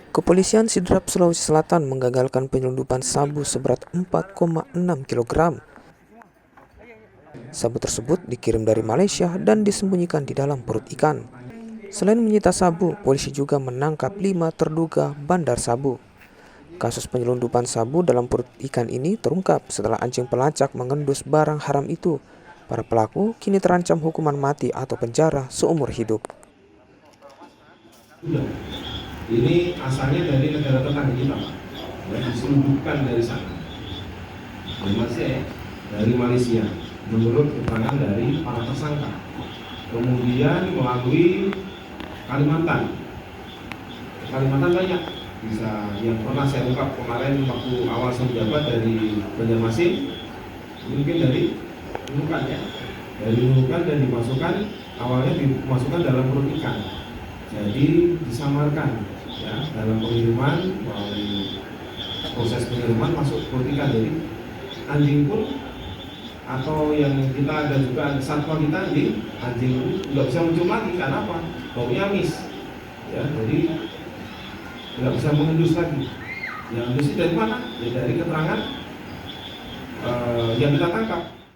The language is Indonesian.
Kepolisian Sidrap, Sulawesi Selatan menggagalkan penyelundupan sabu seberat 4,6 kg. Sabu tersebut dikirim dari Malaysia dan disembunyikan di dalam perut ikan. Selain menyita sabu, polisi juga menangkap 5 terduga bandar sabu. Kasus penyelundupan sabu dalam perut ikan ini terungkap setelah anjing pelacak mengendus barang haram itu. Para pelaku kini terancam hukuman mati atau penjara seumur hidup. Ini asalnya dari negara tetangga kita, Pak. Ya, diselundupkan dari sana. Dari Malaysia, menurut keterangan dari para tersangka. Kemudian melalui Kalimantan. Kalimantan banyak. Bisa yang pernah saya ungkap kemarin waktu awal saya menjabat dari Banjarmasin, mungkin dari Nunukan ya. Dari Nunukan dan dimasukkan, awalnya dimasukkan dalam perut ikan. Jadi disamarkan ya, dalam pengiriman melalui proses pengiriman masuk perut ikan. Jadi anjing pun atau yang kita ada juga satwa kita anjing nggak bisa mencium lagi karena apa? Baunya amis ya, jadi nggak bisa mengendus lagi. Yang endus dari mana? Ya dari keterangan yang kita tangkap.